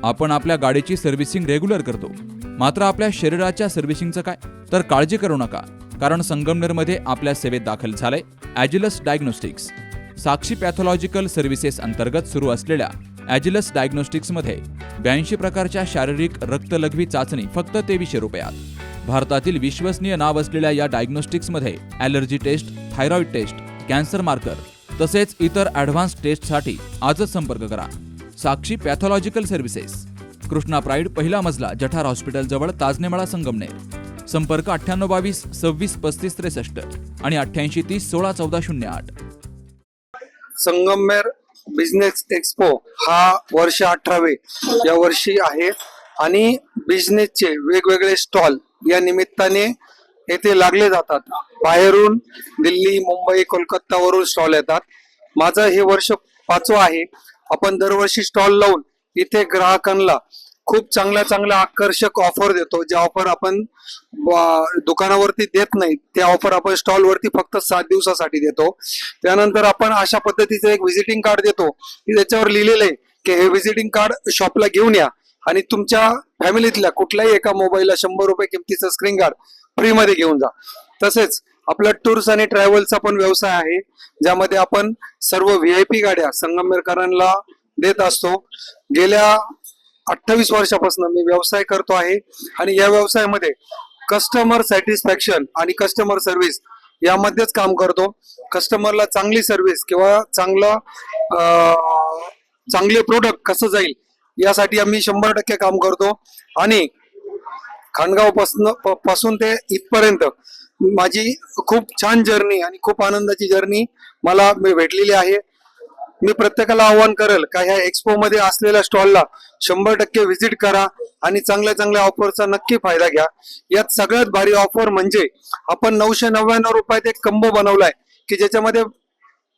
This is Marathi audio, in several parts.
आपण आपल्या गाडीची सर्व्हिसिंग रेग्युलर करतो, मात्र आपल्या शरीराच्या सर्व्हिसिंगचं काय? तर काळजी करू नका, कारण संगमनेरमध्ये आपल्या सेवेत दाखल झालंय ॲजिलस डायग्नोस्टिक्स. साक्षी पॅथॉलॉजिकल सर्व्हिसेस अंतर्गत सुरू असलेल्या ॲजिलस डायग्नोस्टिक्समध्ये 82 प्रकारच्या शारीरिक रक्तलघवी चाचणी फक्त 2300 रुपयात. भारतातील विश्वसनीय नाव असलेल्या या डायग्नोस्टिक्समध्ये allergy test, thyroid test, cancer marker तसेच इतर ॲडव्हान्स टेस्टसाठी आजच संपर्क करा. Sakshi pathological services, Krishna pride, पहिला मजला, जठार हॉस्पिटल जवळ, ताजनेमाळा, संगमनेर. संपर्क 9822 26 35 63 आणि 8830 16 14 08. संगमनेर बिझनेस एक्सपो हा वर्ष 18वे या वर्षी आहे आणि बिझनेसचे वेगवेगळे स्टॉल या निमित्ताने येथे लागले जातात. बाहेरून दिल्ली, मुंबई, कोलकातावरून स्टॉल येतात. माझं हे वर्ष 5वं आहे. आपण दरवर्षी स्टॉल लावून इथे ग्राहकांना खूप चांगल्या आकर्षक ऑफर देतो. ज्या ऑफर आपण दुकानावरती देत नाही त्या ऑफर आपण स्टॉल वरती फक्त 7 दिवसासाठी देतो. त्यानंतर आपण अशा पद्धतीचं एक व्हिजिटिंग कार्ड देतो की त्याच्यावर लिहिलेलं आहे की हे व्हिजिटिंग कार्ड शॉपला घेऊन या आणि तुमच्या फॅमिलीतल्या कुठल्याही एका मोबाईलला 100 रुपये किमतीचं स्क्रीन गार्ड फ्री मध्ये घेऊन जा. तसेच आपला टूर्स आणि ट्रॅव्हलचा पण व्यवसाय आहे, ज्यामध्ये आपण सर्व व्हीआयपी गाड्या संगमनेरकरांना देत असतो. गेल्या 28 वर्षापासून मी व्यवसाय करतो आहे आणि या व्यवसायामध्ये कस्टमर सॅटिस्फॅक्शन आणि कस्टमर सर्व्हिस यामध्येच काम करतो. कस्टमरला चांगली सर्व्हिस किंवा चांगले प्रोडक्ट कसं जाईल यासाठी आम्ही 100% काम करतो. आणि खानगाव पासून ते इथपर्यंत माझी खूप छान जर्नी आणि खूप आनंदाची जर्नी मला भेटलेली आहे. मी प्रत्येकाला आवाहन करेल का ह्या एक्सपो मध्ये असलेल्या स्टॉलला 100% व्हिजिट करा आणि चांगल्या ऑफरचा नक्की फायदा घ्या. यात सगळ्यात भारी ऑफर म्हणजे आपण 999 रुपयात एक कंबो बनवलाय की ज्याच्यामध्ये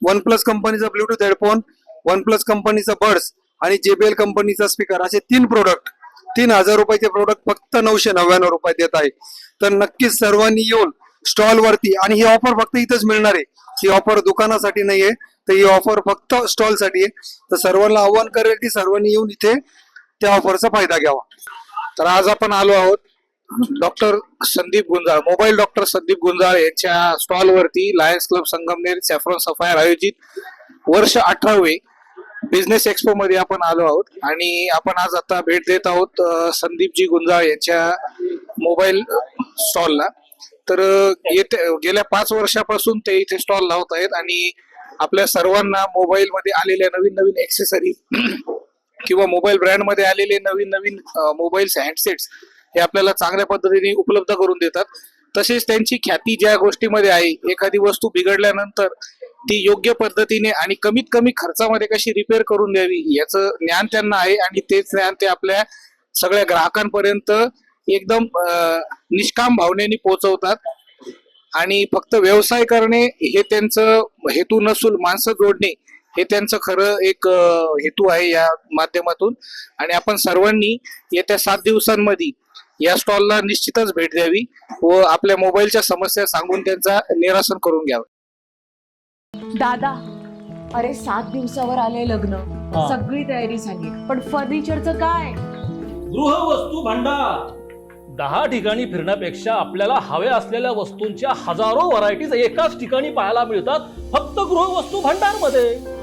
OnePlus कंपनीचा ब्लूटूथ हेडफोन, OnePlus कंपनीचा बड्स आणि JBL कंपनीचा स्पीकर असे 3 प्रोडक्ट 3000 रुपयाचे प्रोडक्ट फक्त 999 रुपयात येत आहे. तर नक्कीच सर्वांनी येऊन स्टॉल वरती, आणि ही ऑफर फक्त इथंच मिळणार आहे, ही ऑफर दुकानासाठी नाहीये, तर ही ऑफर फक्त स्टॉल साठी आहे. तर सर्वांना आव्हान करेल की सर्वांनी येऊन इथे त्या ऑफरचा फायदा घ्यावा. तर आज आपण आलो आहोत doctor Sandeep Gunjal, mobile doctor Sandeep Gunjal यांच्या स्टॉल वरती Lions Club Sangamner Saffron Sapphire आयोजित वर्ष 18वे बिझनेस एक्सपो मध्ये आपण आलो आहोत आणि आपण आज आता भेट देत आहोत संदीपजी गुंजाळ यांच्या मोबाईल स्टॉलला. तर गेल्या 5 वर्षापासून ते इथे स्टॉल लावत आहेत आणि आपल्या सर्वांना मोबाईल मध्ये आलेल्या नवीन एक्सेसरी किंवा मोबाईल ब्रँड मध्ये आलेले नवीन मोबाईल्स, हँडसेट्स हे आपल्याला चांगल्या पद्धतीने उपलब्ध करून देतात. तसेच त्यांची ख्याती ज्या गोष्टीमध्ये आहे, एखादी वस्तू बिघडल्यानंतर ती योग्य पद्धतीने आणि कमीत कमी खर्चामध्ये कशी रिपेअर करून द्यावी याचं ज्ञान त्यांना आहे आणि तेच ज्ञान ते आपल्या सगळ्या ग्राहकांपर्यंत एकदम निष्काम भावनेने पोहोचवतात. आणि फक्त व्यवसाय करणे हे त्यांचं हेतू नसून माणसं जोडणे हे त्यांचं खरं एक हेतू आहे या माध्यमातून. आणि आपण सर्वांनी येत्या 7 दिवसांमध्ये या स्टॉलला निश्चितच भेट द्यावी व आपल्या मोबाईलच्या समस्या सांगून त्यांचा निरासन करून घ्यावं. दादा, अरे 7 दिवसावर आले लग्न, सगळी तयारी झाली, पण फर्निचरचं काय? गृहवस्तू भांडार 10 ठिकाणी फिरण्यापेक्षा आपल्याला हव्या असलेल्या वस्तूंच्या हजारो व्हरायटीज एकाच ठिकाणी पाहायला मिळतात फक्त गृहवस्तू भांडार मध्ये.